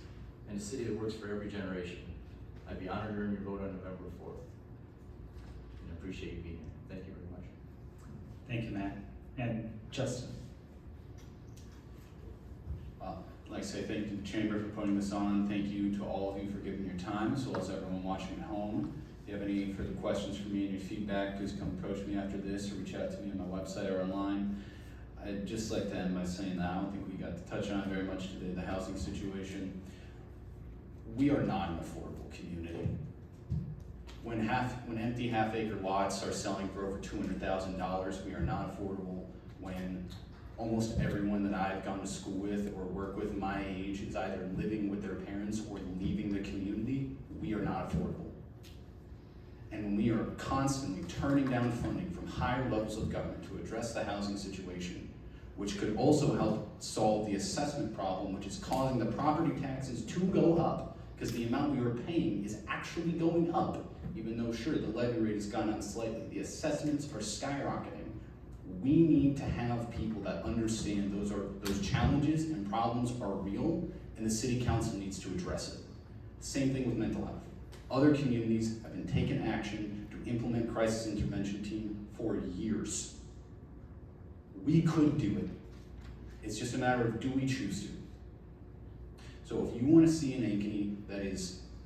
and a city that works for every generation, I'd be honored to earn your vote on November 4th. And I appreciate you being here. Thank you very much. Thank you, Matt. And Justin? I'd like to say thank you to the Chamber for putting this on. Thank you to all of you for giving your time, as well as everyone watching at home. If you have any further questions for me and your feedback, please come approach me after this or reach out to me on my website or online. I'd just like to end by saying that I don't think we got to touch on it very much today, the housing situation. We are not an affordable community. When empty half-acre lots are selling for over $200,000, we are not affordable. When almost everyone that I've gone to school with or work with my age is either living with their parents or leaving the community, we are not affordable. And when we are constantly turning down funding from higher levels of government to address the housing situation, which could also help solve the assessment problem, which is causing the property taxes to go up, because the amount we are paying is actually going up, even though sure, the levy rate has gone up slightly, the assessments are skyrocketing. We need to have people that understand those challenges and problems are real, and the city council needs to address it. Same thing with mental health. Other communities have been taking action to implement crisis intervention team for years. We could do it. It's just a matter of, do we choose to? So if you want to see an Ankeny that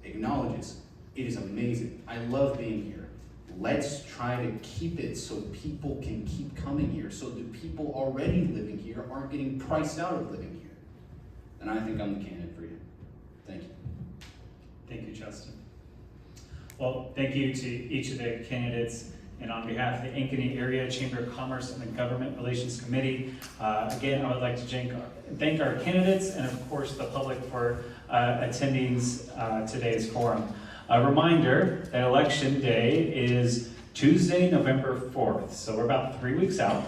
acknowledges, it is amazing. I love being here. Let's try to keep it so people can keep coming here, so the people already living here aren't getting priced out of living here. And I think I'm the candidate for you. Thank you. Thank you, Justin. Well, thank you to each of the candidates, and on behalf of the Ankeny Area Chamber of Commerce and the Government Relations Committee, again, I would like to thank our candidates and of course the public for attending today's forum. A reminder that Election Day is Tuesday, November 4th, so we're about 3 weeks out.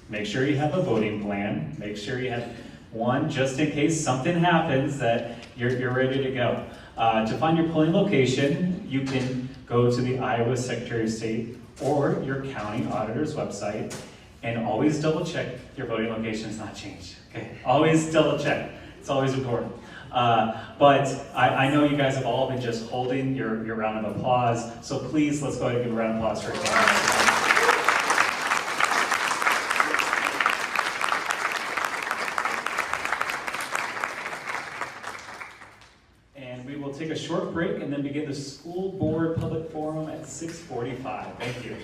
Make sure you have a voting plan. Make sure you have one just in case something happens that you're ready to go. To find your polling location, you can go to the Iowa Secretary of State or your county auditor's website, and always double check your voting location has not changed. Okay, always double check. It's always important. But I know you guys have all been just holding your round of applause, so please let's go ahead and give a round of applause for our candidates. And we will take a short break and then begin the school board public forum at 6:45. Thank you.